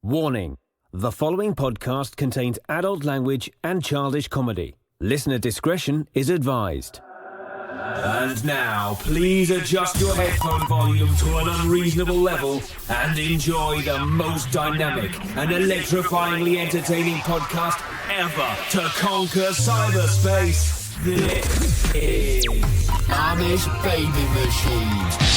Warning: the following podcast contains adult language and childish comedy. Listener discretion is advised. And now, please adjust your headphone volume to an unreasonable level and enjoy the most dynamic and electrifyingly entertaining podcast ever to conquer cyberspace. This is Amish Baby Machine.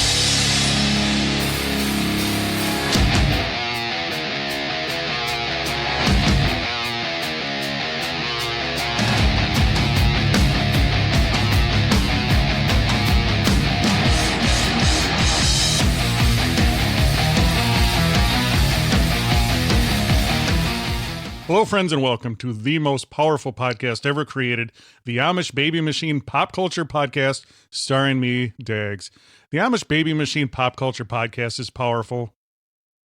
Hello, friends, and welcome to the most powerful podcast ever created, the Amish Baby Machine Pop Culture Podcast, starring me, Dags. The Amish Baby Machine Pop Culture Podcast is powerful,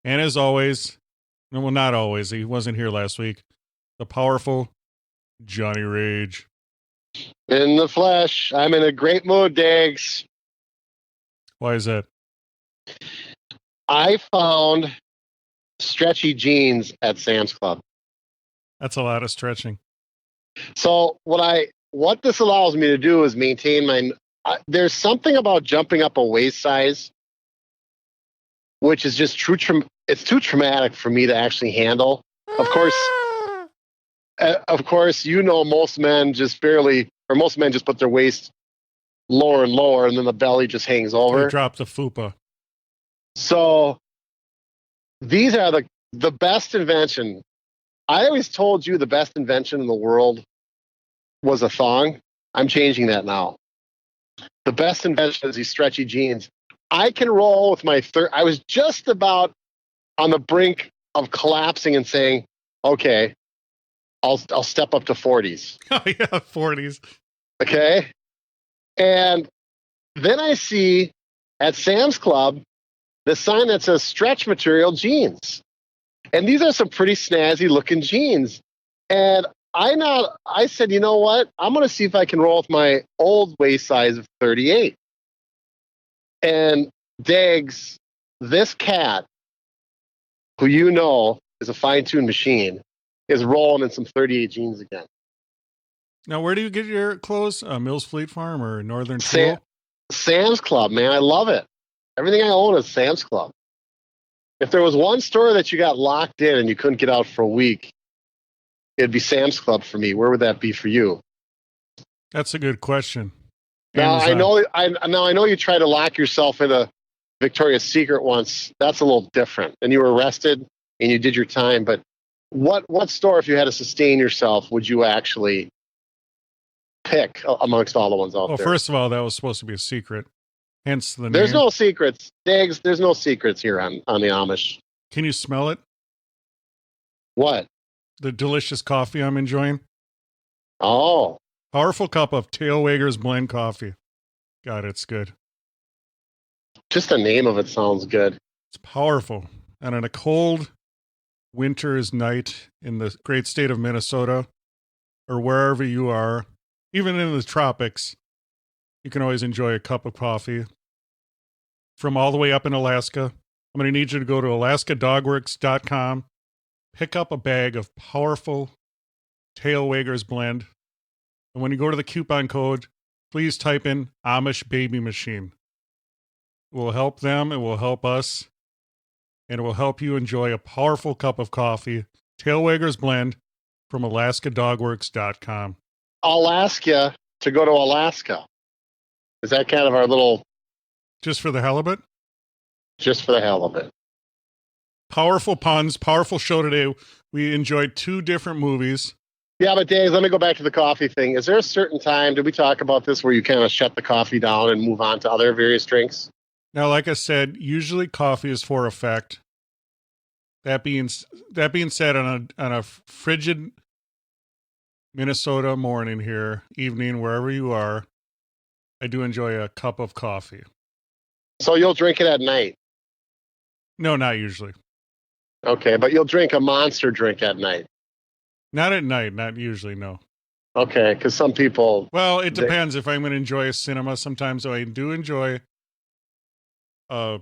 and as always, well, not always, he wasn't here last week, the powerful Johnny Rage. In the flesh. I'm in a great mood, Dags. Why is that? I found stretchy jeans at Sam's Club. That's a lot of stretching. So what this allows me to do is maintain my. There's something about jumping up a waist size, which is just it's too traumatic for me to actually handle. Of course, you know most men just put their waist lower and lower, and then the belly just hangs over. You drop the fupa. So these are the best invention. I always told you the best invention in the world was a thong. I'm changing that now. The best invention is these stretchy jeans. I can roll with my I was just about on the brink of collapsing and saying, okay, I'll step up to 40s. Oh, yeah, 40s. Okay. And then I see at Sam's Club the sign that says stretch material jeans. And these are some pretty snazzy looking jeans. And I said, you know what? I'm going to see if I can roll with my old waist size of 38. And Dags, this cat, who you know is a fine-tuned machine, is rolling in some 38 jeans again. Now, where do you get your clothes? Mills Fleet Farm or Northern Tool? Sam's Club, man. I love it. Everything I own is Sam's Club. If there was one store that you got locked in and you couldn't get out for a week, it'd be Sam's Club for me. Where would that be for you? That's a good question. Now Amazon. I know you tried to lock yourself into Victoria's Secret once. That's a little different. And you were arrested and you did your time. But what store, if you had to sustain yourself, would you actually pick amongst all the ones out there? Well, first of all, that was supposed to be a secret. Hence the name. There's no secrets, Dags. There's no secrets here on the Amish. Can you smell it? What? The delicious coffee I'm enjoying. Oh. Powerful cup of Tailwaggers blend coffee. God, it's good. Just the name of it sounds good. It's powerful. And on a cold winter's night in the great state of Minnesota, or wherever you are, even in the tropics, you can always enjoy a cup of coffee. From all the way up in Alaska, I'm going to need you to go to alaskadogworks.com, pick up a bag of powerful Tailwaggers blend, and when you go to the coupon code, please type in Amish Baby Machine. It will help them, it will help us, and it will help you enjoy a powerful cup of coffee, Tailwaggers blend, from alaskadogworks.com. I'll ask you to go to Alaska. Is that kind of our little... Just for the hell of it? Just for the hell of it. Powerful puns, powerful show today. We enjoyed two different movies. Yeah, but Dave, let me go back to the coffee thing. Is there a certain time, did we talk about this, where you kind of shut the coffee down and move on to other various drinks? Now, like I said, usually coffee is for effect. That being said, on a frigid Minnesota morning here, evening, wherever you are, I do enjoy a cup of coffee. So you'll drink it at night? No, not usually. Okay, but you'll drink a monster drink at night? Not at night, not usually, no. Okay, because some people... Well, it depends if I'm going to enjoy a cinema. Sometimes I do enjoy a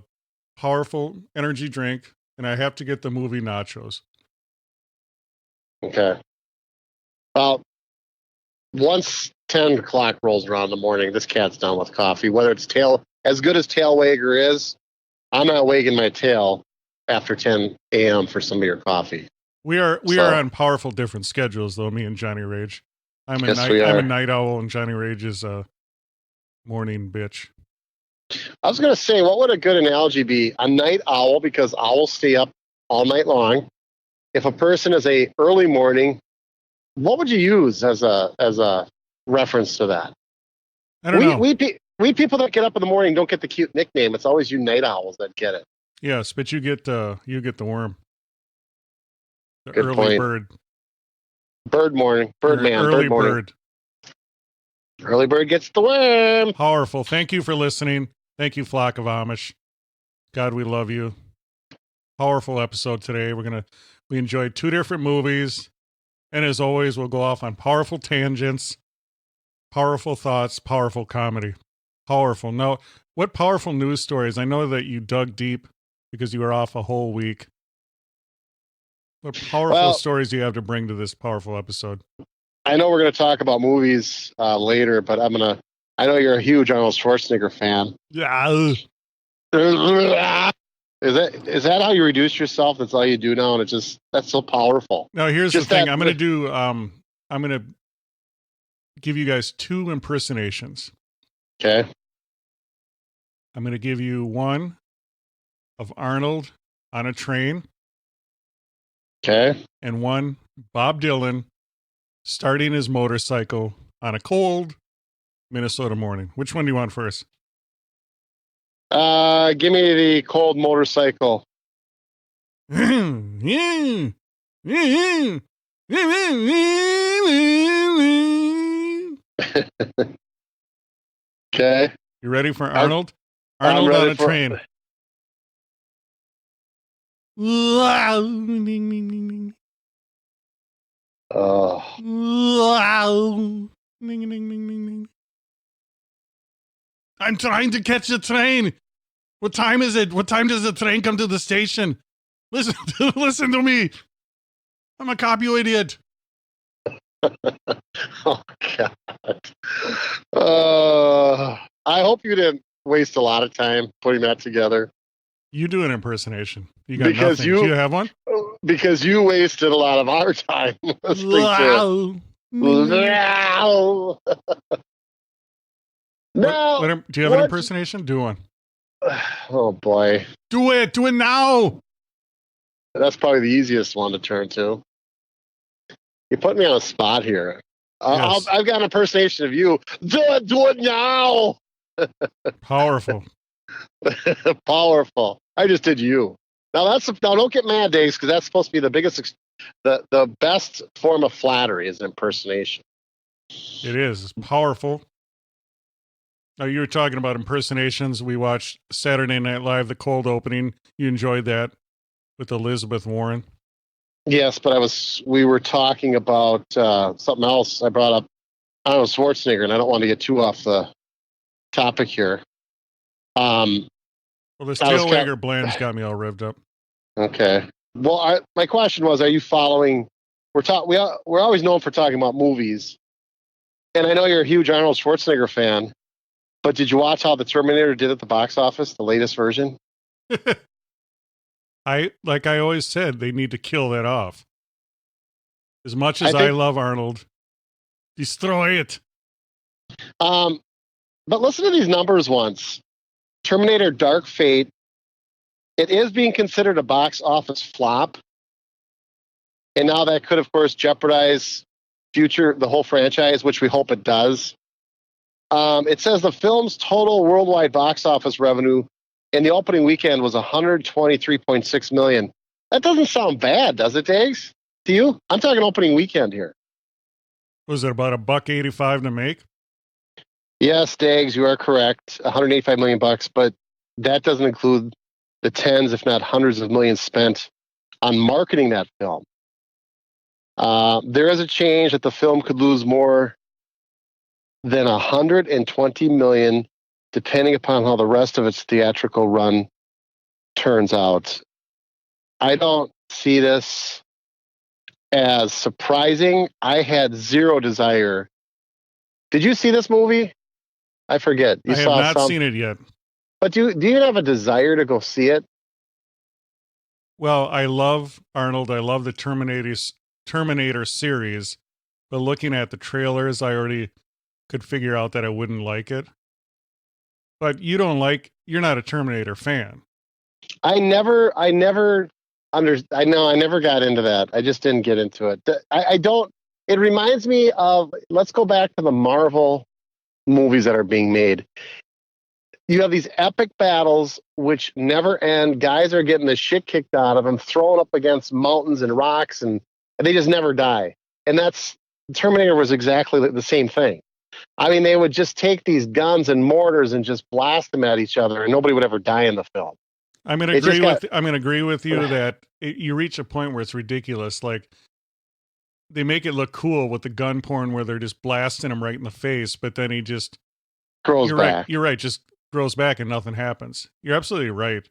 powerful energy drink, and I have to get the movie nachos. Okay. Well, once 10 o'clock rolls around in the morning, this cat's done with coffee. Whether it's as good as tail wagger is, I'm not wagging my tail after 10 a.m. for some of your coffee. We are on powerful different schedules, though. Me and Johnny Rage. I'm a Yes, we I'm are. a night owl, and Johnny Rage is a morning bitch. I was going to say, what would a good analogy be? A night owl, because owls stay up all night long. If a person is a early morning, what would you use as a reference to that? I don't know. We people that get up in the morning don't get the cute nickname. It's always you night owls that get it. Yes, but you get the worm. The Good early point. bird. Bird morning. Bird man. Early bird morning. bird. Early bird gets the worm. Powerful. Thank you for listening. Thank you, flock of Amish. God, we love you. Powerful episode today. We enjoyed 2 different movies. And as always, we'll go off on powerful tangents, powerful thoughts, powerful comedy. Powerful. Now, what powerful news stories? I know that you dug deep because you were off a whole week. What powerful stories do you have to bring to this powerful episode? I know we're going to talk about movies later, but I know you're a huge Arnold Schwarzenegger fan. Yeah. Is that how you reduce yourself? That's all you do now, and that's so powerful. Now, here's the thing. I'm going to give you guys 2 impersonations. Okay. I'm going to give you one of Arnold on a train. Okay. And one Bob Dylan starting his motorcycle on a cold Minnesota morning. Which one do you want first? Give me the cold motorcycle. Okay. You ready for Arnold? Arnold on a train. Oh. I'm trying to catch the train. What time is it? What time does the train come to the station? Listen to me. I'm a cop, you idiot. Oh, God. I hope you didn't waste a lot of time putting that together. You do an impersonation. You got nothing. Do you have one? Because you wasted a lot of our time listening to it. No. Do you have an impersonation? Do one. Oh, boy. Do it. Do it now. That's probably the easiest one to turn to. You put me on a spot here. Yes. I've got an impersonation of you. Do it now. Powerful. Powerful. I just did you. Now don't get mad, Daves, because that's supposed to be the biggest, the best form of flattery is impersonation. It is. It's powerful. Now, you were talking about impersonations. We watched Saturday Night Live, the cold opening. You enjoyed that with Elizabeth Warren. Yes, but we were talking about something else. I brought up Arnold Schwarzenegger, and I don't want to get too off the topic here. Well, this tailwagger Bland's got me all revved up. Okay. Well, my question was: are you following? We're always known for talking about movies, and I know you're a huge Arnold Schwarzenegger fan. But did you watch how the Terminator did at the box office, the latest version? Like I always said, they need to kill that off. As much as I love Arnold, destroy it. But listen to these numbers once. Terminator Dark Fate, it is being considered a box office flop. And now that could, of course, jeopardize the whole franchise, which we hope it does. It says the film's total worldwide box office revenue in the opening weekend was $123.6 million. That doesn't sound bad, does it, Dags? To you? I'm talking opening weekend here. Was it about $1.85 to make? Yes, Dags, you are correct. $185 million, but that doesn't include the tens, if not hundreds of millions spent on marketing that film. There is a change that the film could lose more than $120 million, depending upon how the rest of its theatrical run turns out. I don't see this as surprising. I had zero desire. Did you see this movie? I forget. You I have saw not some, seen it yet. but do you have a desire to go see it? Well, I love Arnold. I love the Terminator series, but looking at the trailers, I already could figure out that I wouldn't like it. But you're not a Terminator fan. I never I know I never got into that. I just didn't get into it. I don't. It reminds me of. Let's go back to the Marvel movies that are being made. You have these epic battles which never end. Guys are getting the shit kicked out of them, thrown up against mountains and rocks, and they just never die. And that's Terminator was exactly the same thing. I mean, they would just take these guns and mortars and just blast them at each other, and nobody would ever die in the film. I'm going to agree with you that you reach a point where it's ridiculous. Like, they make it look cool with the gun porn where they're just blasting him right in the face, but then he just Grows back. You're right. Just grows back and nothing happens. You're absolutely right.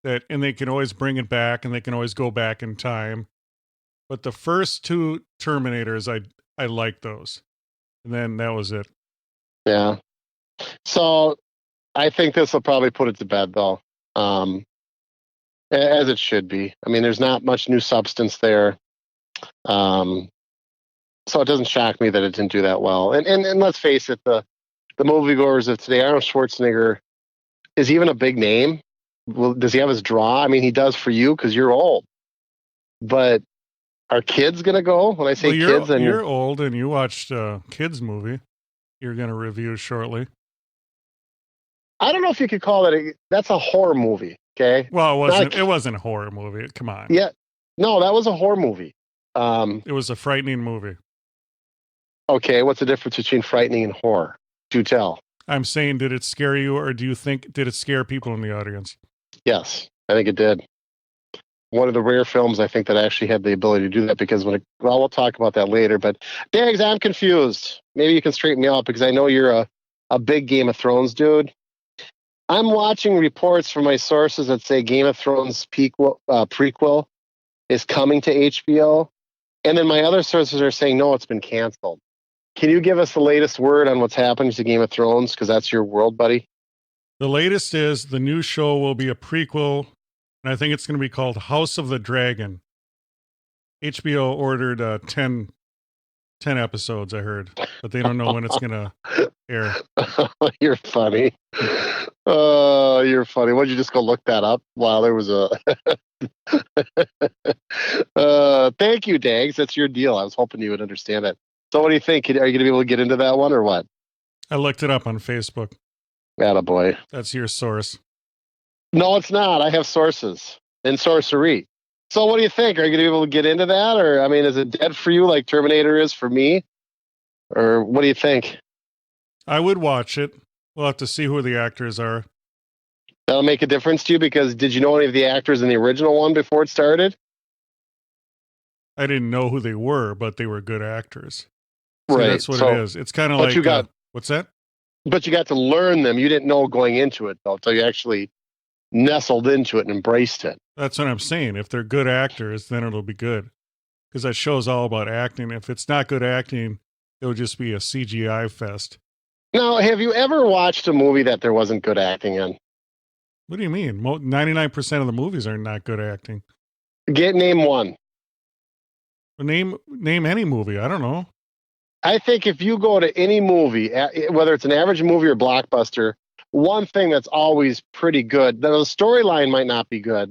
And they can always bring it back and they can always go back in time. But the first two Terminators, I like those. And then that was it. Yeah. So I think this will probably put it to bed, though, as it should be. I mean, there's not much new substance there. So it doesn't shock me that it didn't do that well. And let's face it, the moviegoers of today, Arnold Schwarzenegger is even a big name. Well, does he have his draw? I mean, he does for you because you're old. But are kids going to go? When I say kids, and you're old and you watched a kids movie you're going to review shortly. I don't know if you could call that that's a horror movie. Okay. Well, it wasn't a horror movie. Come on. Yeah. No, that was a horror movie. It was a frightening movie. Okay. What's the difference between frightening and horror? Do tell. I'm saying, did it scare you, or did it scare people in the audience? Yes, I think it did. One of the rare films I think that actually had the ability to do that, because we'll talk about that later. But Dags, I'm confused. Maybe you can straighten me out, because I know you're a big Game of Thrones dude. I'm watching reports from my sources that say Game of Thrones prequel is coming to HBO. And then my other sources are saying, no, it's been canceled. Can you give us the latest word on what's happening to Game of Thrones? Because that's your world, buddy. The latest is the new show will be a prequel, and I think it's going to be called House of the Dragon. HBO ordered 10 episodes, I heard, but they don't know when it's going to air. You're funny. Oh, you're funny. Why'd you just go look that up? Wow, there was a... Thank you, Dags. That's your deal. I was hoping you would understand it. So what do you think? Are you going to be able to get into that one or what? I looked it up on Facebook. Attaboy. That's your source. No, it's not. I have sources in sorcery. So what do you think? Are you going to be able to get into that? Or, I mean, is it dead for you like Terminator is for me? Or what do you think? I would watch it. We'll have to see who the actors are. That'll make a difference to you, because did you know any of the actors in the original one before it started? I didn't know who they were, but they were good actors. So right. That's what it is. It's kind of like... what's that? But you got to learn them. You didn't know going into it, though, until you actually nestled into it and embraced it. That's what I'm saying. If they're good actors, then it'll be good. Because that show's all about acting. If it's not good acting, it'll just be a CGI fest. Now, have you ever watched a movie that there wasn't good acting in? What do you mean? 99% of the movies are not good acting. Name one. Name any movie. I don't know. I think if you go to any movie, whether it's an average movie or blockbuster, one thing that's always pretty good, the storyline might not be good,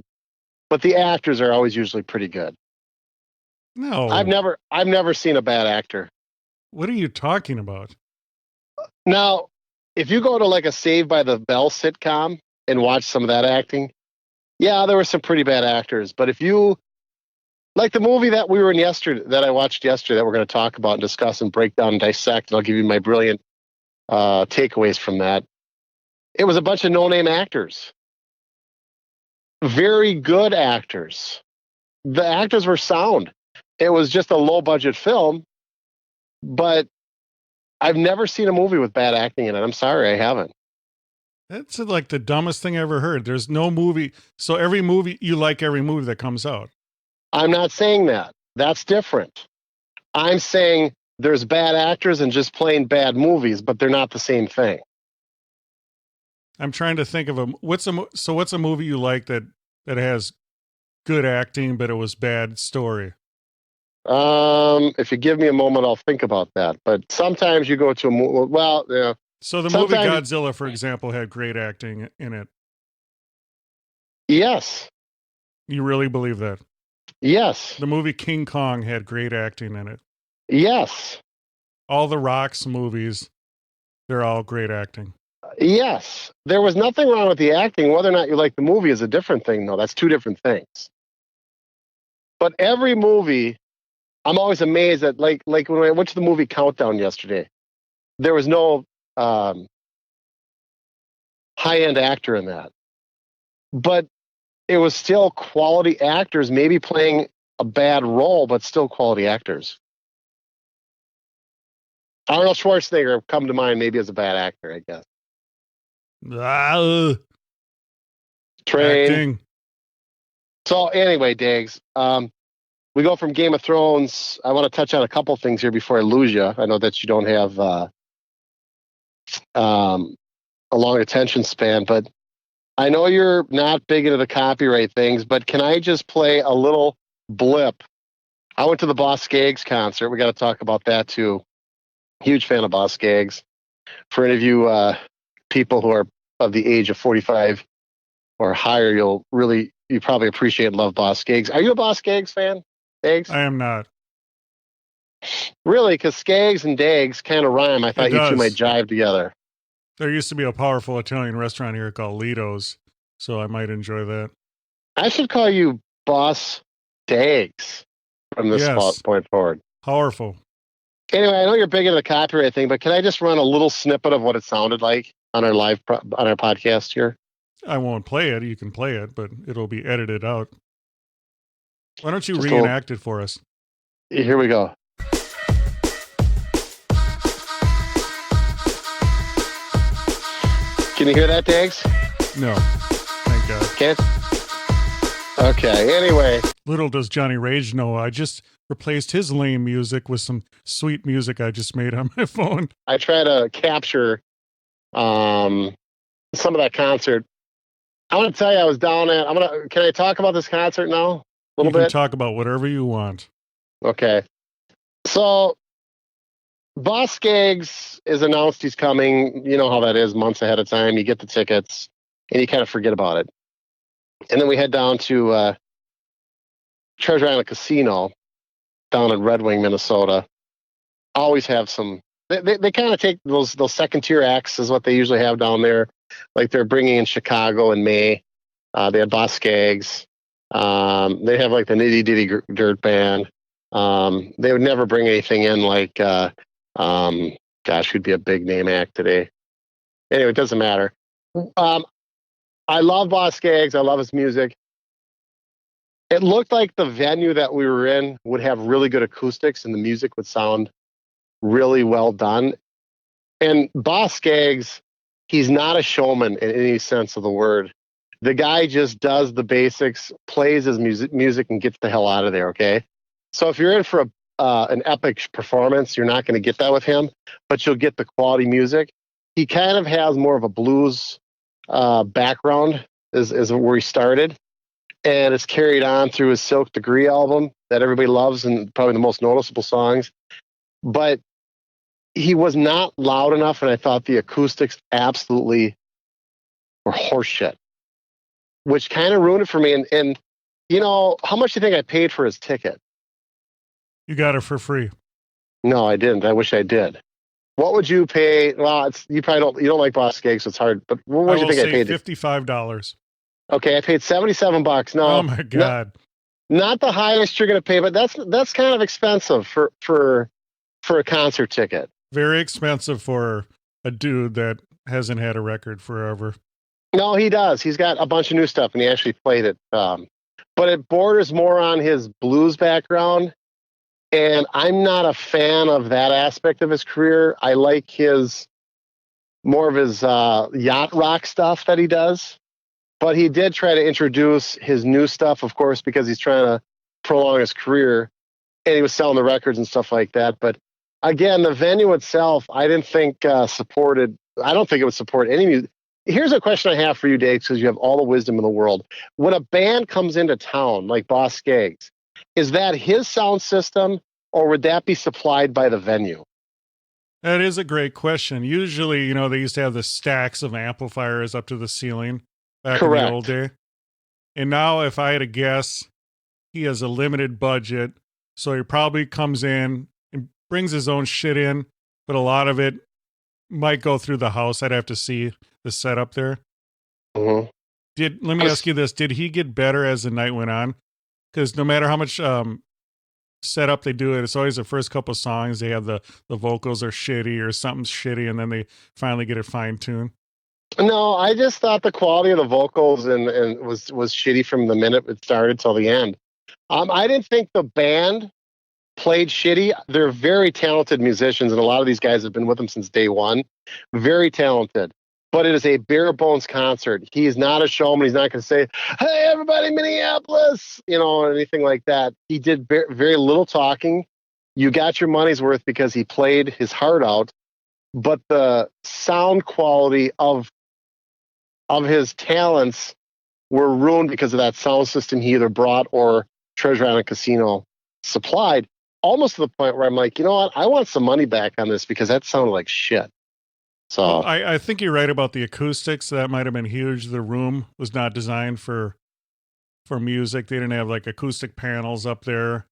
but the actors are always usually pretty good. No. I've never seen a bad actor. What are you talking about? Now, if you go to like a Saved by the Bell sitcom and watch some of that acting, yeah, there were some pretty bad actors. But if you like the movie that we were in yesterday, that I watched yesterday, that we're going to talk about and discuss and break down and dissect, and I'll give you my brilliant takeaways from that. It was a bunch of no-name actors. Very good actors. The actors were sound. It was just a low-budget film, but I've never seen a movie with bad acting in it. I'm sorry, I haven't. That's like the dumbest thing I ever heard. There's no movie. So you like every movie that comes out. I'm not saying that. That's different. I'm saying there's bad actors and just plain bad movies, but they're not the same thing. I'm trying to think of what's a movie you like that has good acting, but it was bad story? If you give me a moment, I'll think about that. But sometimes you go to a movie. Well, yeah. So the movie Godzilla, for example, had great acting in it. Yes. You really believe that? Yes. The movie King Kong had great acting in it. Yes. All the Rock's movies, they're all great acting. Yes. There was nothing wrong with the acting. Whether or not you like the movie is a different thing, though. That's two different things. But every movie, I'm always amazed at, like when I went to the movie Countdown yesterday, there was no high-end actor in that. But it was still quality actors, maybe playing a bad role, but still quality actors. Arnold Schwarzenegger come to mind maybe as a bad actor, I guess. Train. Acting. So anyway, Diggs, we go from Game of Thrones. I want to touch on a couple things here before I lose you. I know that you don't have a long attention span, but I know you're not big into the copyright things, but can I just play a little blip? I went to the Boss Skaggs concert. We got to talk about that too. Huge fan of Boss Skaggs. For any of you people who are of the age of 45 or higher, you probably appreciate and love Boss Skaggs. Are you a Boss Skaggs fan, Skaggs? I am not. Really? Because Skaggs and Dags kind of rhyme. I thought you two might jive together. There used to be a powerful Italian restaurant here called Lido's, so I might enjoy that. I should call you Boss Dags from this point forward. Powerful. Anyway, I know you're big into the copyright thing, but can I just run a little snippet of what it sounded like on our on our podcast here? I won't play it. You can play it, but it'll be edited out. Why don't you reenact it for us? Here we go. Can you hear that, Dags? No. Thank God. Can't? Okay, anyway. Little does Johnny Rage know, I just replaced his lame music with some sweet music I just made on my phone. I try to capture some of that concert. I want to tell you, I was down at, can I talk about this concert now? A little bit? You can talk about whatever you want. Okay. So, Boss Skaggs is announced he's coming. You know how that is, months ahead of time. You get the tickets, and you kind of forget about it. And then we head down to Treasure Island Casino down in Red Wing, Minnesota. Always have some. They kind of take those second tier acts is what they usually have down there. Like they're bringing in Chicago in May. They had Boss Skaggs. They have like the Nitty Ditty Dirt Band. They would never bring anything in like, who'd be a big name act today. Anyway, it doesn't matter. I love Boss Skaggs. I love his music. It looked like the venue that we were in would have really good acoustics and the music would sound really well done. And Boss Skaggs, he's not a showman in any sense of the word. The guy just does the basics, plays his music and gets the hell out of there, okay? So if you're in for an epic performance, you're not going to get that with him, but you'll get the quality music. He kind of has more of a blues background is where he started. And it's carried on through his Silk Degree album that everybody loves and probably the most noticeable songs. But he was not loud enough, and I thought the acoustics absolutely were horseshit, which kind of ruined it for me. And you know, how much do you think I paid for his ticket? You got it for free. No, I didn't. I wish I did. What would you pay? Well, you don't like Boss Skaggs, so it's hard. But what would you think I paid? $55. Okay, I paid $77. No, oh my God, not the highest you're going to pay, but that's kind of expensive for a concert ticket. Very expensive for a dude that hasn't had a record forever. No, he does. He's got a bunch of new stuff, and he actually played it. But it borders more on his blues background, and I'm not a fan of that aspect of his career. I like more of his yacht rock stuff that he does. But he did try to introduce his new stuff, of course, because he's trying to prolong his career. and he was selling the records and stuff like that. But again, the venue itself, I didn't think supported. I don't think it would support any music. Here's a question I have for you, Dave, because you have all the wisdom in the world. When a band comes into town, like Boss Skaggs, is that his sound system, or would that be supplied by the venue? That is a great question. Usually, you know, they used to have the stacks of amplifiers up to the ceiling back in the old day. And now, if I had to guess, he has a limited budget, so he probably comes in and brings his own shit in, but a lot of it might go through the house. I'd have to see the setup there. Mm-hmm. Let me ask you this: did he get better as the night went on? Because no matter how much setup they do it's always the first couple songs they have the vocals are shitty or something's shitty, and then they finally get it fine-tuned. No, I just thought the quality of the vocals and was shitty from the minute it started till the end. I didn't think the band played shitty. They're very talented musicians, and a lot of these guys have been with them since day one. Very talented. But it is a bare bones concert. He is not a showman. He's not going to say, "Hey, everybody, Minneapolis," or anything like that. He did very little talking. You got your money's worth because he played his heart out. But the sound quality of his talents were ruined because of that sound system he either brought or Treasure Island Casino supplied. Almost to the point where I'm like, you know what? I want some money back on this because that sounded like shit. So well, I think you're right about the acoustics. That might have been huge. The room was not designed for music. They didn't have like acoustic panels up there.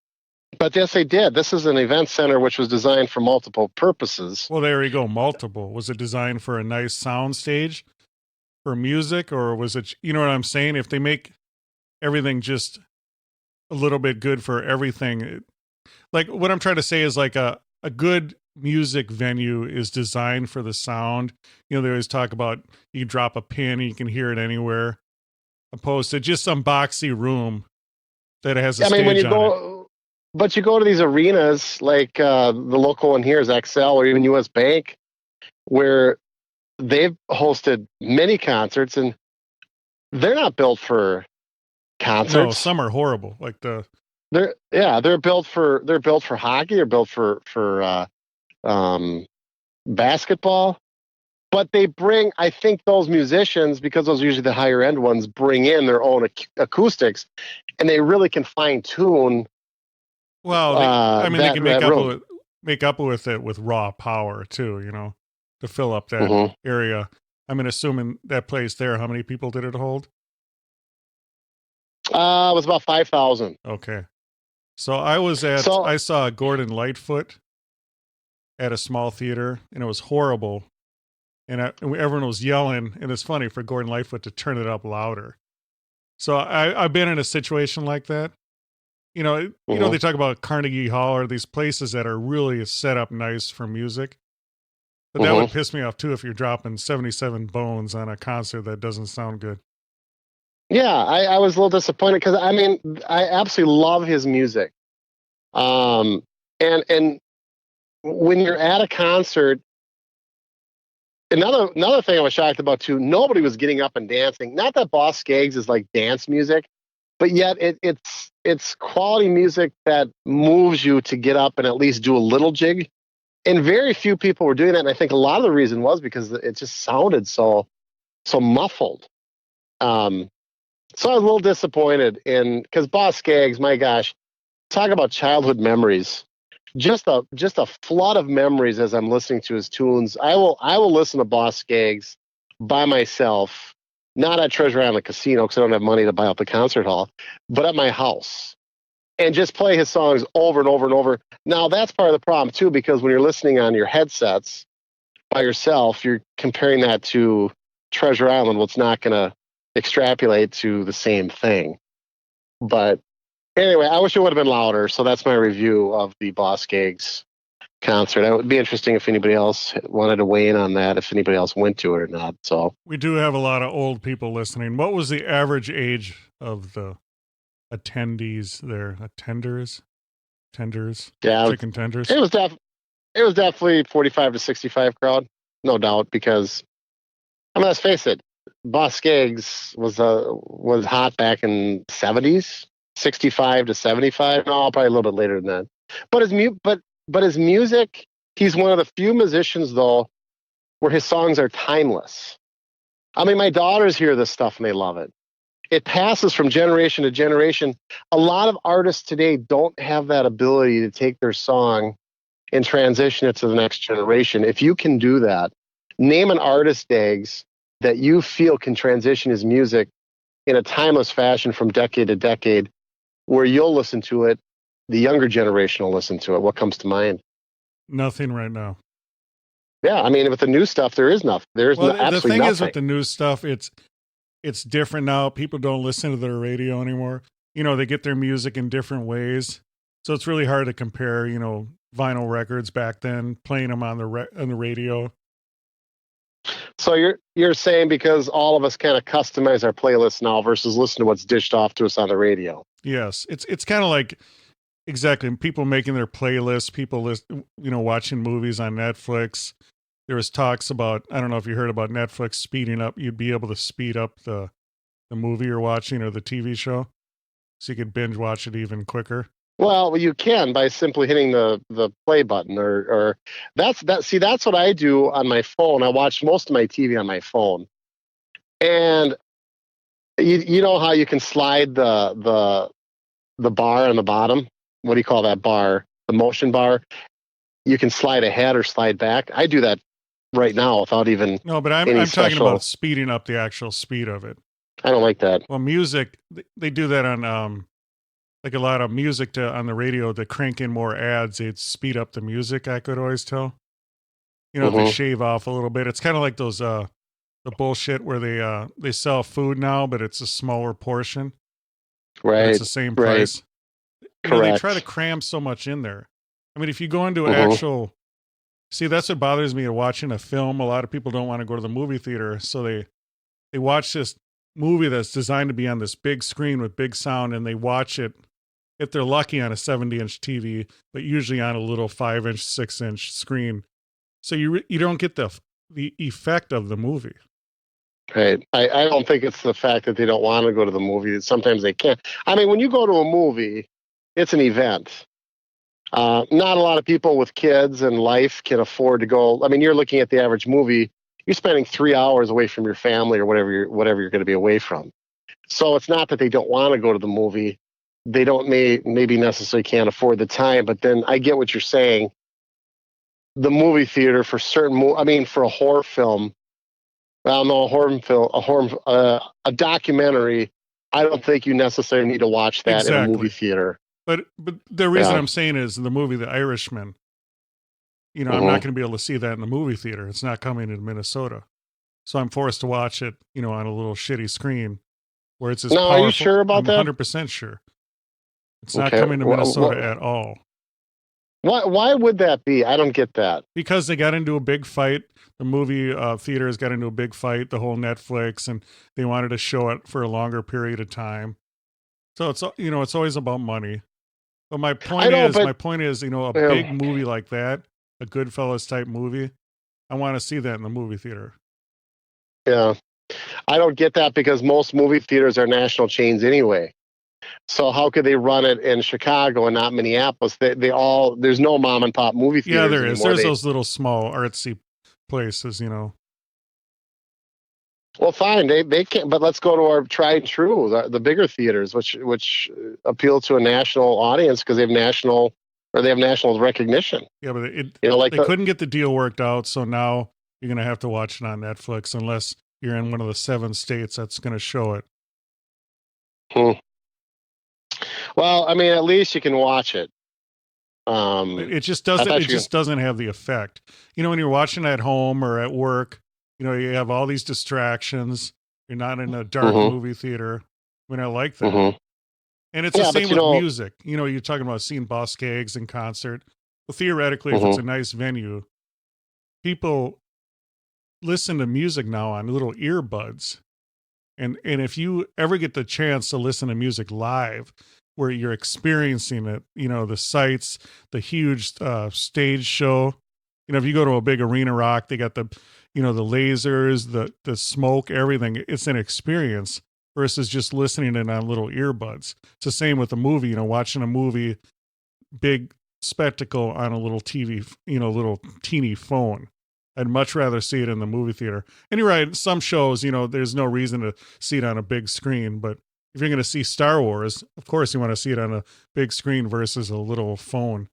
But yes, they did. This is an event center which was designed for multiple purposes. Well, there you go. Multiple. Was it designed for a nice sound stage for music, or was it, you know what I'm saying? If they make everything just a little bit good for everything, like what I'm trying to say is like a good music venue is designed for the sound. You know, they always talk about you drop a pin and you can hear it anywhere, opposed to just some boxy room that has a stage when you on go, it. But you go to these arenas like the local one here is XL or even US Bank, where they've hosted many concerts and they're not built for concerts. No, some are horrible. Like they're built for hockey. They're built for basketball. But they bring, I think those musicians, because those are usually the higher end ones, bring in their own acoustics, and they really can fine tune. Well, they can make up with it with raw power too, you know, to fill up that area. I mean, assuming that place there, how many people did it hold? It was about 5,000. Okay. So I saw Gordon Lightfoot at a small theater, and it was horrible. And everyone was yelling, and it's funny for Gordon Lightfoot to turn it up louder. So I've been in a situation like that. You know, they talk about Carnegie Hall or these places that are really set up nice for music. But that would piss me off too if you're dropping 77 bones on a concert that doesn't sound good. Yeah, I was a little disappointed because I absolutely love his music. And when you're at a concert, another thing I was shocked about too, nobody was getting up and dancing. Not that Boss Skaggs is like dance music, but yet it's quality music that moves you to get up and at least do a little jig. And very few people were doing that. And I think a lot of the reason was because it just sounded so muffled. So I was a little disappointed because Boss Skaggs, my gosh, talk about childhood memories. Just a flood of memories as I'm listening to his tunes. I will listen to Boss Skaggs by myself, not at Treasure Island Casino because I don't have money to buy out the concert hall, but at my house, and just play his songs over and over and over. Now that's part of the problem too, because when you're listening on your headsets by yourself, you're comparing that to Treasure Island. Well, it's not going to extrapolate to the same thing. But anyway, I wish it would have been louder. So that's my review of the Boss Skaggs concert. It would be interesting if anybody else wanted to weigh in on that, if anybody else went to it or not. So we do have a lot of old people listening. What was the average age of the attendees there? Tenders, yeah, chicken tenders. It was definitely 45 to 65 crowd, no doubt. Because let's face it, Boss Skaggs was hot back in 70s. 65 to 75. No, probably a little bit later than that. But his music, he's one of the few musicians though where his songs are timeless. I mean, my daughters hear this stuff and they love it. It passes from generation to generation. A lot of artists today don't have that ability to take their song and transition it to the next generation. If you can do that, name an artist, Dags, that you feel can transition his music in a timeless fashion from decade to decade, where you'll listen to it, the younger generation will listen to it. What comes to mind? Nothing right now. Yeah, I mean, with the new stuff, there is nothing. There's Well, absolutely the thing nothing. is with the new stuff, it's different now. People don't listen to their radio anymore. You know, they get their music in different ways. So it's really hard to compare, you know, vinyl records back then, playing them on the radio. So you're saying because all of us kind of customize our playlists now versus listen to what's dished off to us on the radio. Yes, it's kind of like exactly people making their playlists, people watching movies on Netflix. There was talks about, I don't know if you heard about Netflix speeding up. You'd be able to speed up the movie you're watching or the TV show, so you could binge watch it even quicker. Well, you can by simply hitting the play button, or that's what I do on my phone. I watch most of my TV on my phone, and you know how you can slide the bar on the bottom. What do you call that bar? The motion bar. You can slide ahead or slide back. I do that right now without even. No, but I'm talking about speeding up the actual speed of it. I don't like that. Well, music, they do that on like a lot of music on the radio to crank in more ads. They'd speed up the music. I could always tell. You know, they shave off a little bit. It's kind of like those the bullshit where they sell food now, but it's a smaller portion. Right. It's the same price. Correct. You know, they try to cram so much in there. I mean, if you go into an actual, see, that's what bothers me watching a film. A lot of people don't want to go to the movie theater, so they watch this movie that's designed to be on this big screen with big sound, and they watch it, if they're lucky, on a 70-inch TV, but usually on a little 5-inch, 6-inch screen. So you don't get the effect of the movie. Right. I don't think it's the fact that they don't want to go to the movie. Sometimes they can't. I mean, when you go to a movie, it's an event. Not a lot of people with kids and life can afford to go. I mean, you're looking at the average movie. You're spending 3 hours away from your family or whatever you're going to be away from. So it's not that they don't want to go to the movie. They don't maybe necessarily can't afford the time. But then I get what you're saying. The movie theater for certain, for a horror film. Well, no, a documentary. I don't think you necessarily need to watch that in a movie theater. But the reason I'm saying is the movie The Irishman. You know, I'm not going to be able to see that in the movie theater. It's not coming to Minnesota, so I'm forced to watch it, you know, on a little shitty screen where it's as powerful. Are you sure about that? I'm 100% sure. It's not coming to Minnesota at all. Why would that be? I don't get that. Because they got into a big fight. The movie theaters got into a big fight, the whole Netflix, and they wanted to show it for a longer period of time. So it's, you know, it's always about money. But my point is, you know, a big movie like that, a Goodfellas type movie, I want to see that in the movie theater. Yeah. I don't get that because most movie theaters are national chains anyway. So how could they run it in Chicago and not Minneapolis? There's no mom and pop movie theaters. Yeah, there is. Anymore. There's those little small artsy places, you know. Well, fine. They can't, but let's go to our tried and true, the bigger theaters, which appeal to a national audience because they have national recognition. Yeah, but they couldn't get the deal worked out, so now you're going to have to watch it on Netflix unless you're in one of the 7 states that's going to show it. Well, I mean, at least you can watch it. It just doesn't. It just doesn't have the effect. You know, when you're watching at home or at work, you know, you have all these distractions. You're not in a dark movie theater. I mean, I like that. And it's the same with music. You know, you're talking about seeing Boskaggs in concert. Well, theoretically, if it's a nice venue, people listen to music now on little earbuds. And if you ever get the chance to listen to music live, where you're experiencing it, you know, the sights, the huge stage show. You know, if you go to a big arena rock, they got the, you know, the lasers, the smoke, everything. It's an experience versus just listening to it on little earbuds. It's the same with a movie, you know, watching a movie, big spectacle on a little TV, little teeny phone. I'd much rather see it in the movie theater. And you're right, some shows, there's no reason to see it on a big screen, but if you're going to see Star Wars, of course you want to see it on a big screen versus a little phone.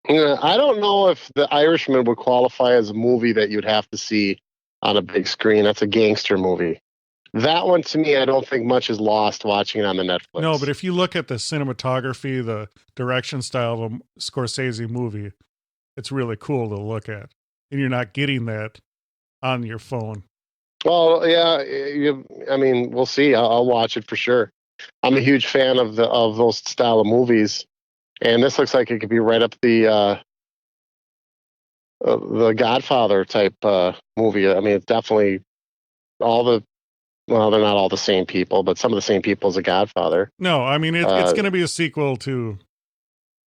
Yeah, I don't know if The Irishman would qualify as a movie that you'd have to see on a big screen. That's a gangster movie. That one, to me, I don't think much is lost watching it on the Netflix. No, but if you look at the cinematography, the direction style of a Scorsese movie, it's really cool to look at. And you're not getting that on your phone. Well, yeah, we'll see. I'll watch it for sure. I'm a huge fan of those style of movies, and this looks like it could be right up the Godfather type movie. I mean, it's definitely they're not all the same people, but some of the same people as a Godfather. No, I mean, it's going to be a sequel to,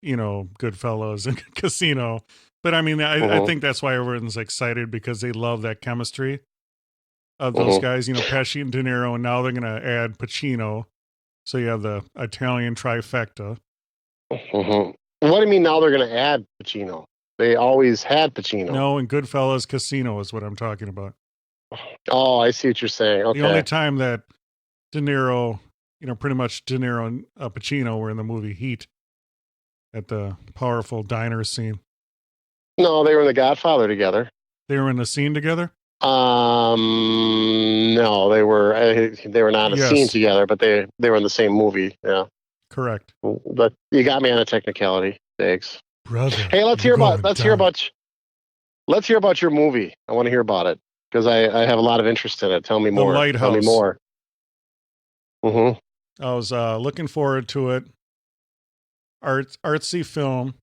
Goodfellas and Casino. But I mean, I think that's why everyone's excited, because they love that chemistry of those guys, Pesci and De Niro, and now they're going to add Pacino. So you have the Italian trifecta. What do you mean now they're going to add Pacino? They always had Pacino. No, in Goodfellas, Casino is what I'm talking about. Oh, I see what you're saying. Okay. The only time that De Niro, pretty much De Niro and Pacino were in the movie Heat at the powerful diner scene. No, they were in The Godfather together. They were in the scene together? No, they were not in a scene together, but they were in the same movie. Yeah. Correct. But you got me on a technicality. Thanks. Brother. Hey, let's hear about your movie. I want to hear about it, because I have a lot of interest in it. Tell me more. The Lighthouse. Tell me more. I was looking forward to it. Artsy film,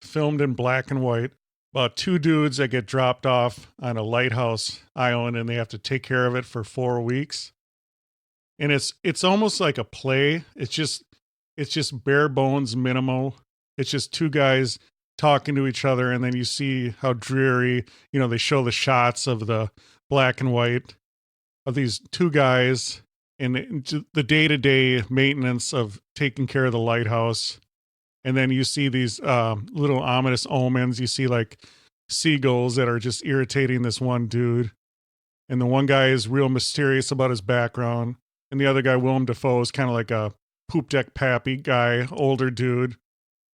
filmed in black and white, about two dudes that get dropped off on a lighthouse island, and they have to take care of it for 4 weeks. And it's almost like a play. It's just bare bones, minimal. It's just two guys talking to each other, and then you see how dreary, they show the shots of the black and white of these two guys and the day-to-day maintenance of taking care of the lighthouse. And then you see these little ominous omens. You see like seagulls that are just irritating this one dude. And the one guy is real mysterious about his background. And the other guy, Willem Dafoe, is kind of like a poop deck pappy guy, older dude,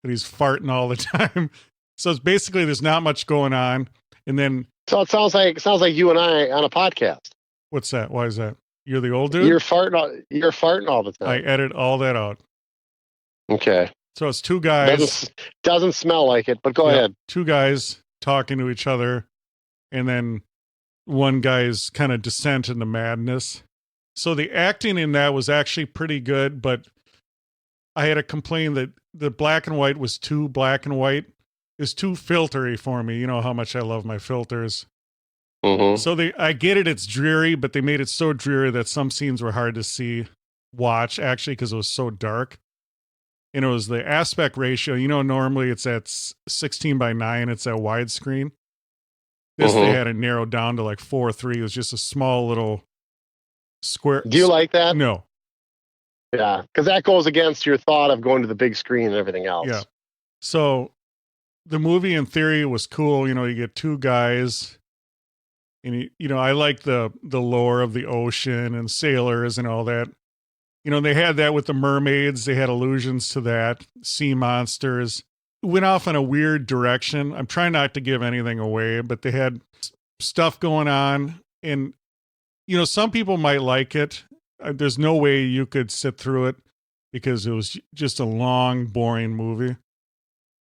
that he's farting all the time. So it's basically, there's not much going on. And then, so it sounds like you and I on a podcast. What's that? Why is that? You're the old dude? You're farting all the time. I edit all that out. Okay. So it's two guys. Doesn't smell like it, but go ahead. Two guys talking to each other, and then one guy's kind of descent into madness. So the acting in that was actually pretty good, but I had to complain that the black and white was too black and white. It's too filtery for me. You know how much I love my filters. So I get it, it's dreary, but they made it so dreary that some scenes were hard to watch, actually, because it was so dark. And it was the aspect ratio. Normally it's at 16:9. It's at widescreen. This they had it narrowed down to like 4:3. It was just a small little square. Do you like that? No. Yeah, because that goes against your thought of going to the big screen and everything else. Yeah. So the movie in theory was cool. You get two guys, and I like the lore of the ocean and sailors and all that. They had that with the mermaids. They had allusions to that. Sea monsters. It went off in a weird direction. I'm trying not to give anything away, but they had stuff going on. And, some people might like it. There's no way you could sit through it because it was just a long, boring movie.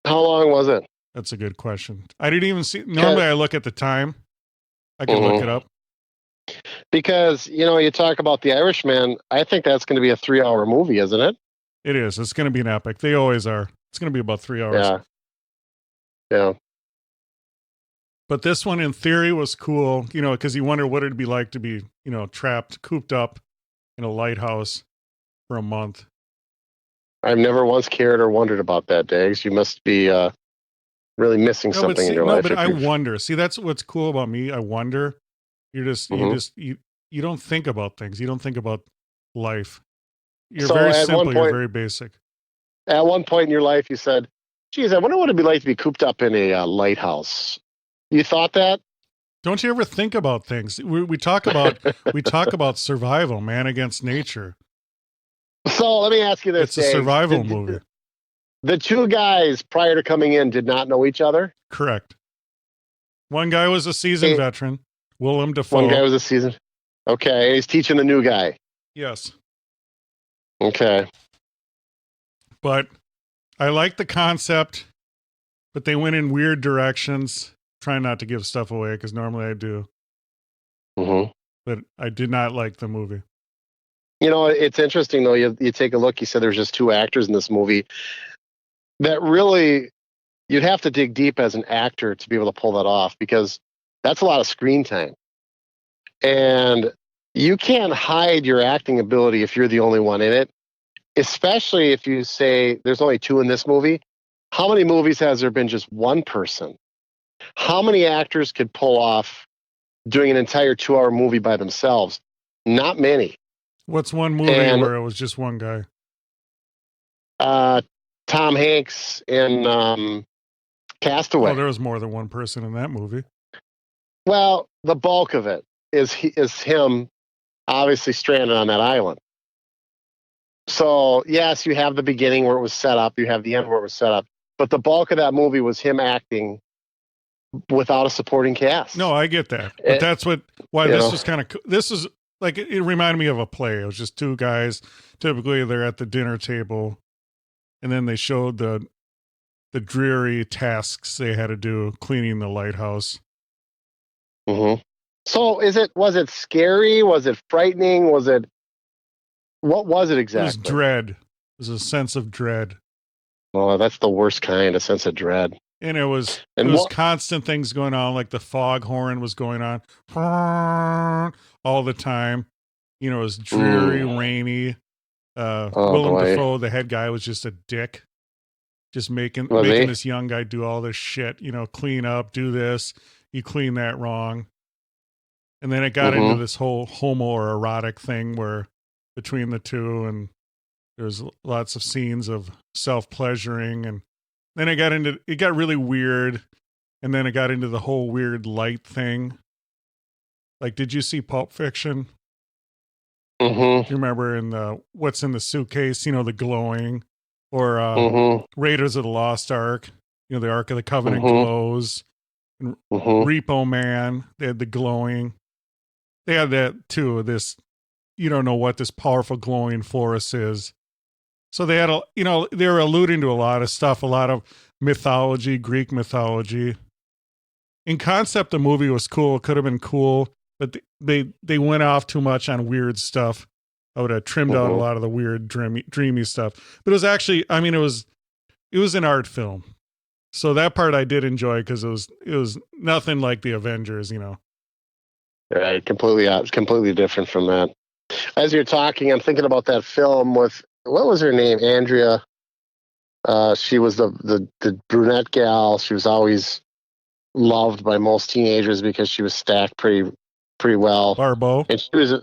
How long was it? That's a good question. I didn't even see. Normally I look at the time. I can look it up. Because, you talk about The Irishman, I think that's going to be a 3-hour movie, isn't it? It is. It's going to be an epic. They always are. It's going to be about 3 hours. Yeah. But this one, in theory, was cool, because you wonder what it'd be like to be, trapped, cooped up in a lighthouse for a month. I've never once cared or wondered about that, Diggs. You must be really missing something in your life. But I wonder. See, that's what's cool about me. I wonder. You don't think about things. You don't think about life. You're very simple. You're very basic. At one point in your life, you said, Geez, I wonder what it'd be like to be cooped up in a lighthouse. You thought that? Don't you ever think about things? We talk about survival, man against nature. So let me ask you this: It's a survival movie. The two guys prior to coming in did not know each other. Correct. One guy was a seasoned veteran, Willem Dafoe. One guy was a seasoned. Okay, he's teaching the new guy. Yes. Okay. But I like the concept, but they went in weird directions. Trying not to give stuff away because normally I do. Mm-hmm. But I did not like the movie. You know, it's interesting though. You take a look. You said there's just two actors in this movie. That really, you'd have to dig deep as an actor to be able to pull that off because that's a lot of screen time, and you can't hide your acting ability if you're the only one in it. Especially if you say there's only two in this movie. How many movies has there been just one person? How many actors could pull off doing an entire 2-hour movie by themselves? Not many. What's one movie where it was just one guy? Tom Hanks in Castaway. Oh, there was more than one person in that movie. Well, the bulk of it is him obviously stranded on that island. So, yes, you have the beginning where it was set up. You have the end where it was set up. But the bulk of that movie was him acting without a supporting cast. No, I get that. But that's why this was kind of, this is like, it reminded me of a play. It was just two guys. Typically they're at the dinner table and then they showed the dreary tasks they had to do cleaning the lighthouse. Mm-hmm. So was it scary? Was it frightening? What was it exactly? It was dread. It was a sense of dread. Oh, that's the worst kind, a sense of dread. And it was constant things going on, like the foghorn was going on all the time. You know, it was dreary, rainy. Willem Dafoe, the head guy, was just a dick. Just making this young guy do all this shit, you know, clean up, do this, you clean that wrong. And then it got into this whole homoerotic thing where between the two, and there's lots of scenes of self-pleasuring, and then it got really weird, and then it got into the whole weird light thing. Like, did you see Pulp Fiction? Mm-hmm. Do you remember in What's in the Suitcase, you know, the glowing? Or Raiders of the Lost Ark, you know, the Ark of the Covenant glows. And Repo Man, they had the glowing. They had that too, this, you don't know what this powerful glowing force is. So they had, they were alluding to a lot of stuff, a lot of mythology, Greek mythology. In concept, the movie was cool. It could have been cool, but they went off too much on weird stuff. I would have trimmed out a lot of the weird, dreamy stuff. But it was actually, it was an art film. So that part I did enjoy because it was nothing like the Avengers, you know. Right, completely different from that. As you're talking, I'm thinking about that film with, what was her name? Andrea. She was the brunette gal. She was always loved by most teenagers because she was stacked pretty well. Barbeau. And she was,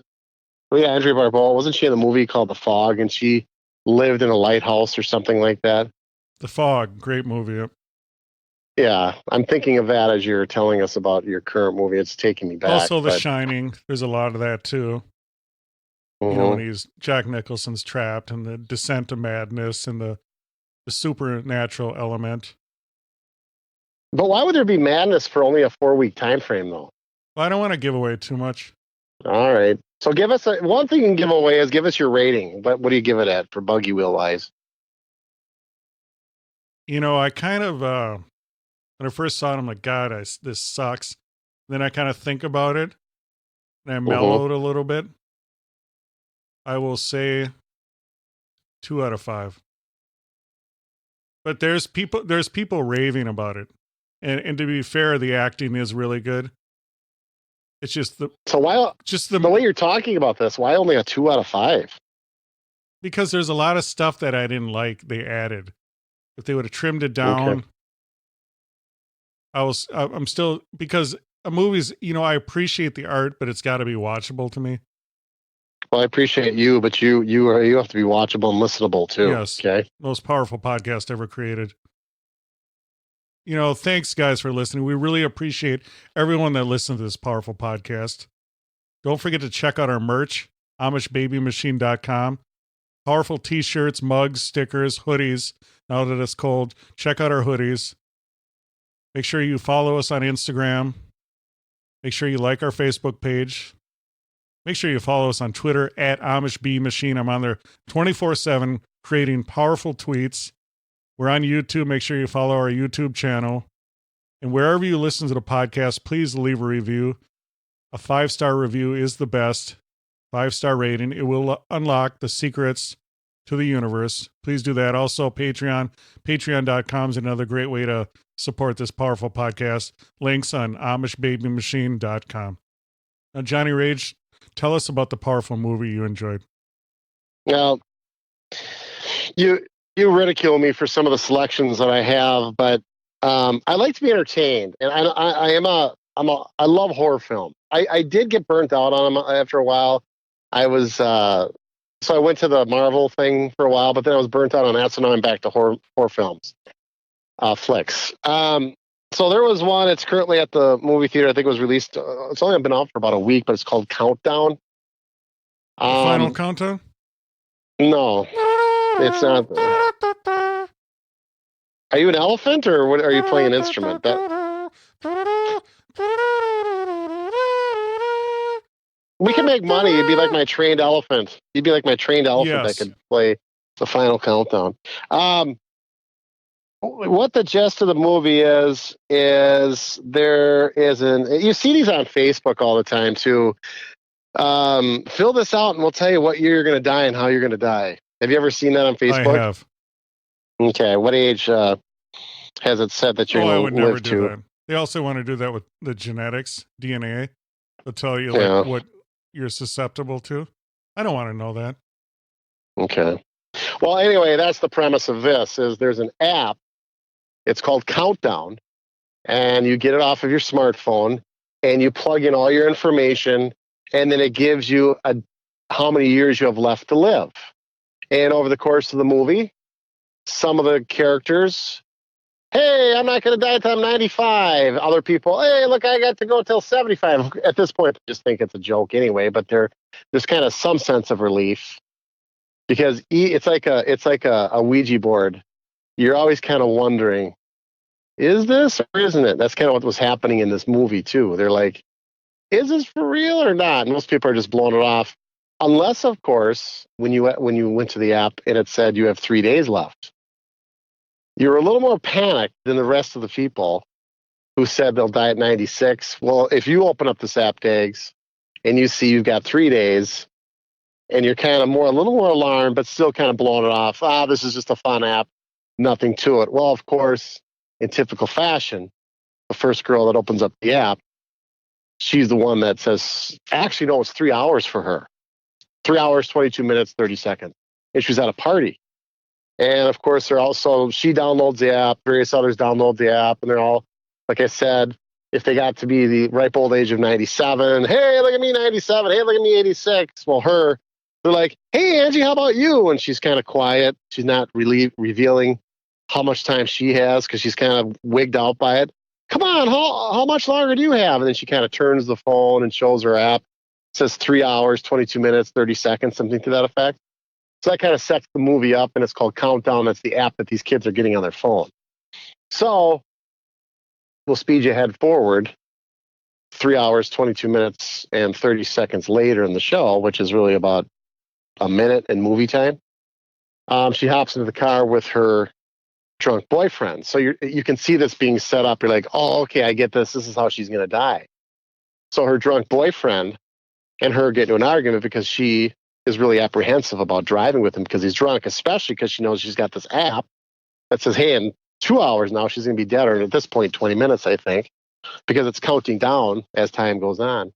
Andrea Barbeau. Wasn't she in a movie called The Fog? And she lived in a lighthouse or something like that. The Fog, great movie. Yeah, I'm thinking of that as you're telling us about your current movie. It's taking me back. Also, The Shining. There's a lot of that too. You know, when Jack Nicholson's trapped, and the descent of madness, and the supernatural element. But why would there be madness for only a 4-week time frame, though? Well, I don't want to give away too much. All right. So give us one thing you can give away is give us your rating. But what do you give it at for Buggy Wheel wise? You know, I kind of when I first saw it, I'm like, God, this sucks. Then I kind of think about it, and I mellowed a little bit. I will say 2 out of 5. But there's people raving about it, and to be fair, the acting is really good. It's just the way you're talking about this. Why only a 2 out of 5? Because there's a lot of stuff that I didn't like. They added. If they would have trimmed it down, I'm still, because a movie's, you know, I appreciate the art, but it's got to be watchable to me. Well, I appreciate you, but you have to be watchable and listenable too. Yes. Okay. Most powerful podcast ever created. thanks guys for listening. We really appreciate everyone that listens to this powerful podcast. Don't forget to check out our merch, AmishBabyMachine.com. Powerful t-shirts, mugs, stickers, hoodies. Now that it's cold, check out our hoodies. Make sure you follow us on Instagram. Make sure you like our Facebook page. Make sure you follow us on Twitter at AmishBMachine. I'm on there 24/7 creating powerful tweets. We're on YouTube. Make sure you follow our YouTube channel. And wherever you listen to the podcast, please leave a review. A 5-star review is the best. 5-star rating. It will unlock the secrets to the universe. Please do that. Also, Patreon. Patreon.com is another great way to support this powerful podcast. Links on AmishBabyMachine.com. Now, Johnny Rage, tell us about the powerful movie you enjoyed. Now, you ridicule me for some of the selections that I have, but I like to be entertained, and I love horror film. I did get burnt out on them after a while. I was so I went to the Marvel thing for a while, but then I was burnt out on that, so now I'm back to horror films, flicks. So there was one. It's currently at the movie theater. I think it was released. It's only been out for about a week, but it's called Countdown. The Final Countdown? No, it's not. Are you an elephant, or what? Are you playing an instrument? We can make money. You'd be like my trained elephant. You'd be like my trained elephant Yes. that could play the Final Countdown. What the gist of the movie is there is you see these on Facebook all the time too. Fill this out and we'll tell you what year you're going to die and how you're going to die. Have you ever seen that on Facebook? I have. Okay. What age has it said that you're I going would to never live do to? that. They also want to do that with the genetics, DNA. They'll tell you Yeah. what you're susceptible to. I don't want to know that. Okay. Well, anyway, that's the premise of this is there's an app. It's called Countdown, and you get it off of your smartphone, and you plug in all your information, and then it gives you how many years you have left to live. And over the course of the movie, some of the characters, hey, I'm not going to die until I'm 95. Other people, hey, look, I got to go till 75. At this point, I just think it's a joke anyway, but there's kind of some sense of relief because it's like a Ouija board. You're always kind of wondering, is this or isn't it? That's kind of what was happening in this movie too. They're like, is this for real or not? And most people are just blowing it off. Unless, of course, when you went to the app and it said you have 3 days left. You're a little more panicked than the rest of the people who said they'll die at 96. Well, if you open up this app, Dags, and you see you've got 3 days, and you're kind of a little more alarmed, but still kind of blowing it off. This is just a fun app. Nothing to it. Well, of course, in typical fashion, the first girl that opens up the app, she's the one that says, actually, no, it's 3 hours for her. 3 hours, 22 minutes, 30 seconds. And she was at a party. And of course, she downloads the app, various others download the app, and they're all, like I said, if they got to be the ripe old age of 97, hey, look at me, 97, hey, look at me, 86. Well, they're like, hey, Angie, how about you? And she's kind of quiet. She's not really revealing how much time she has because she's kind of wigged out by it. Come on, how much longer do you have? And then she kind of turns the phone and shows her app. It says 3 hours, 22 minutes, 30 seconds, something to that effect. So that kind of sets the movie up, and it's called Countdown. That's the app that these kids are getting on their phone. So we'll speed you ahead forward 3 hours, 22 minutes, and 30 seconds later in the show, which is really about a minute in movie time. She hops into the car with her drunk boyfriend. So you can see this being set up. You're like, oh, okay, I get this. This is how she's going to die. So her drunk boyfriend and her get into an argument because she is really apprehensive about driving with him because he's drunk, especially because she knows she's got this app that says, hey, in 2 hours now, she's going to be dead, or at this point, 20 minutes, I think, because it's counting down as time goes on.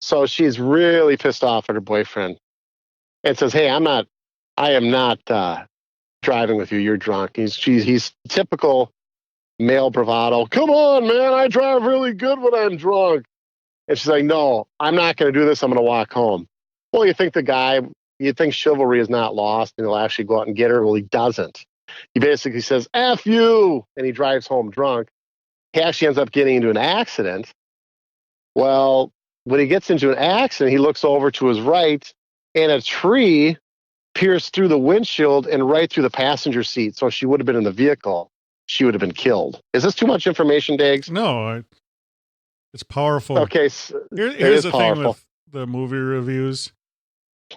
So she's really pissed off at her boyfriend and says, hey, I am not driving with you. You're drunk. He's typical male bravado. Come on, man. I drive really good when I'm drunk. And she's like, no, I'm not going to do this. I'm going to walk home. Well, you think chivalry is not lost and he'll actually go out and get her. Well, he doesn't. He basically says, F you. And he drives home drunk. he actually ends up getting into an accident. Well, when he gets into an accident, he looks over to his right, and a tree pierced through the windshield and right through the passenger seat. So she would have been in the vehicle. She would have been killed. Is this too much information, Diggs? No, it's powerful. Okay, so here's the thing with the movie reviews.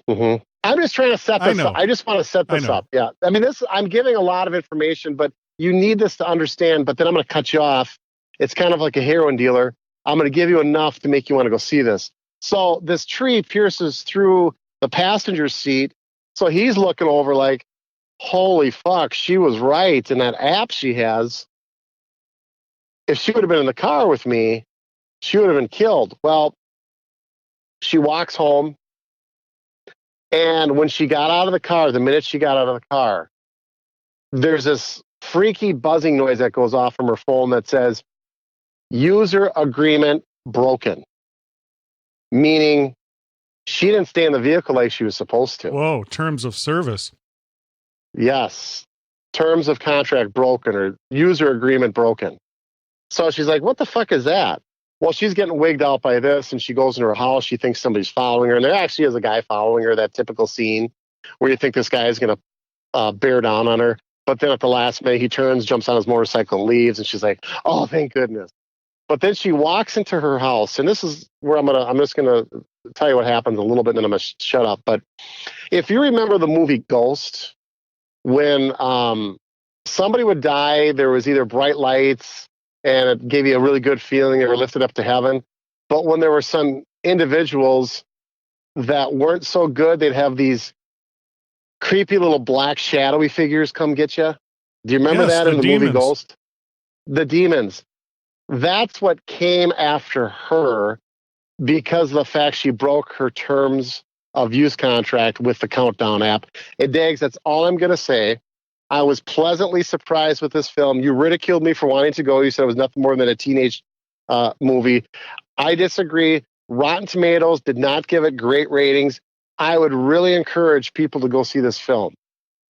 Mm-hmm. I'm just trying to set this up. I just want to set this up. Yeah. I mean, I'm giving a lot of information, but you need this to understand, but then I'm going to cut you off. It's kind of like a heroin dealer. I'm going to give you enough to make you want to go see this. So this tree pierces through the passenger seat. So he's looking over like, holy fuck, she was right. And that app she has, if she would have been in the car with me, she would have been killed. Well, she walks home. And when she got out of the car, the minute she got out of the car, there's this freaky buzzing noise that goes off from her phone that says, user agreement broken. Meaning she didn't stay in the vehicle like she was supposed to. Whoa, terms of service. Yes. Terms of contract broken or user agreement broken. So she's like, what the fuck is that? Well, she's getting wigged out by this, and she goes into her house. She thinks somebody's following her, and there actually is a guy following her, that typical scene where you think this guy is going to bear down on her. But then at the last minute, he turns, jumps on his motorcycle, and leaves, and she's like, oh, thank goodness. But then she walks into her house, and this is where I'm just going to tell you what happens a little bit, and then I'm going to shut up. But if you remember the movie Ghost, when somebody would die, there was either bright lights, and it gave you a really good feeling, they were lifted up to heaven. But when there were some individuals that weren't so good, they'd have these creepy little black shadowy figures come get you. Do you remember that in the movie Ghost? The demons. That's what came after her because of the fact she broke her terms of use contract with the Countdown app. And Dags, that's all I'm going to say. I was pleasantly surprised with this film. You ridiculed me for wanting to go. You said it was nothing more than a teenage movie. I disagree. Rotten Tomatoes did not give it great ratings. I would really encourage people to go see this film.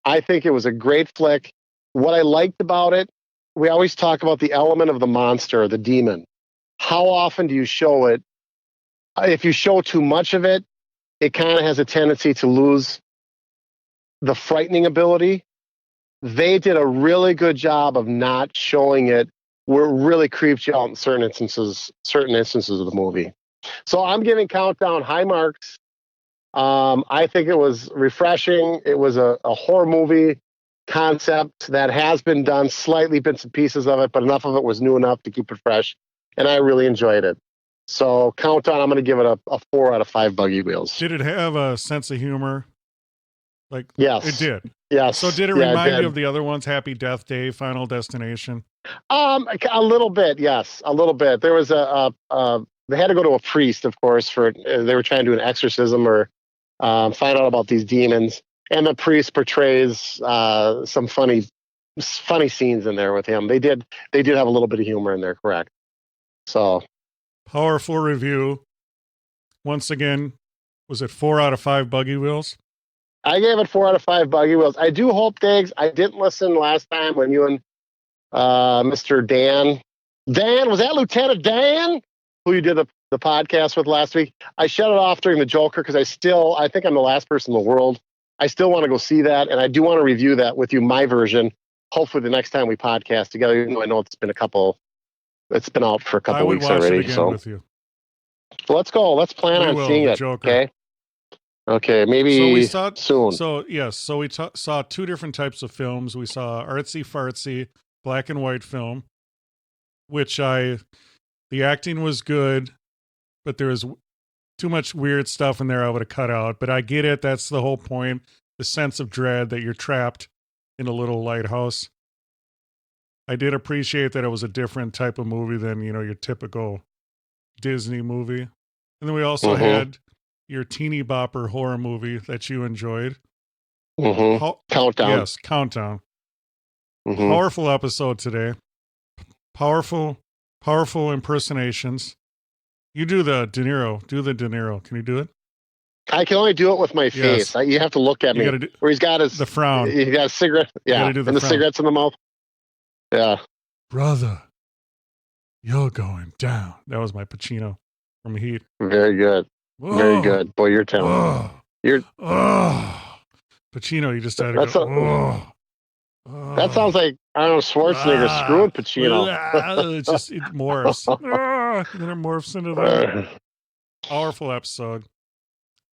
I think it was a great flick. What I liked about it, we always talk about the element of the monster, the demon. How often do you show it? If you show too much of it, it kind of has a tendency to lose the frightening ability. They did a really good job of not showing it where it really creeps you out in certain instances of the movie. So I'm giving Countdown high marks. I think it was refreshing. It was a horror movie concept that has been done, slightly bits and pieces of it, but enough of it was new enough to keep it fresh. And I really enjoyed it. So Countdown, I'm going to give it a 4 out of 5 buggy wheels. Did it have a sense of humor? Like, yes, it did. Yes. So did it remind you of the other ones? Happy Death Day, Final Destination? A little bit, yes, a little bit. There was they had to go to a priest, of course, for they were trying to do an exorcism or find out about these demons, and the priest portrays some funny scenes in there with him. They did have a little bit of humor in there, correct? So powerful review. Once again, was it 4 out of 5 buggy wheels? I gave it 4 out of 5 buggy wheels. I do hope, Diggs, I didn't listen last time when you and Mr. Dan, was that Lieutenant Dan, who you did the podcast with last week? I shut it off during the Joker because I think I'm the last person in the world. I still want to go see that, and I do want to review that with you, my version, hopefully the next time we podcast together, even though I know it's been out for a couple weeks already. With you. Let's go. Let's plan on seeing it. Joker. Okay, maybe soon. So, yes, so we saw 2 different types of films. We saw artsy-fartsy, black and white film, which the acting was good, but there was too much weird stuff in there I would have cut out. But I get it. That's the whole point. The sense of dread that you're trapped in a little lighthouse. I did appreciate that it was a different type of movie than, your typical Disney movie. And then we also had your teeny bopper horror movie that you enjoyed. Countdown. Yes, Countdown. Powerful episode today. Powerful impersonations. You do the De Niro. Do the De Niro. Can you do it? I can only do it with my face. Yes. You have to look at me. Where he's got the frown. He's got a cigarette. Yeah, and the cigarettes in the mouth. Yeah. Brother, You're going down. That was my Pacino from Heat. Very good. Whoa. Very good. Boy, you're talented. You're. Pacino, you just had to go. That sounds like, I don't know, Schwarzenegger screwing Pacino. It morphs. Then it morphs into that. Powerful episode.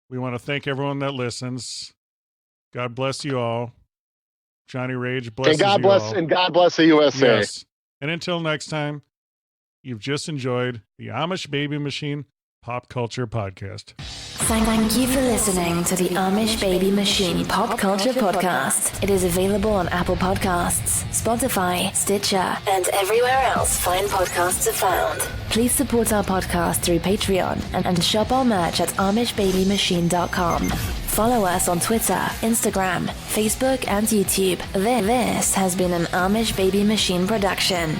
We want to thank everyone that listens. God bless you all. Johnny Rage blesses you all. And God bless the USA. Yes. And until next time, you've just enjoyed the Amish Baby Machine Pop Culture Podcast. Thank you for listening to the Amish Baby Machine Pop Culture Podcast. It is available on Apple Podcasts, Spotify, Stitcher, and everywhere else fine podcasts are found. Please support our podcast through Patreon and shop our merch at AmishBabyMachine.com. Follow us on Twitter, Instagram, Facebook, and YouTube. This has been an Amish Baby Machine production.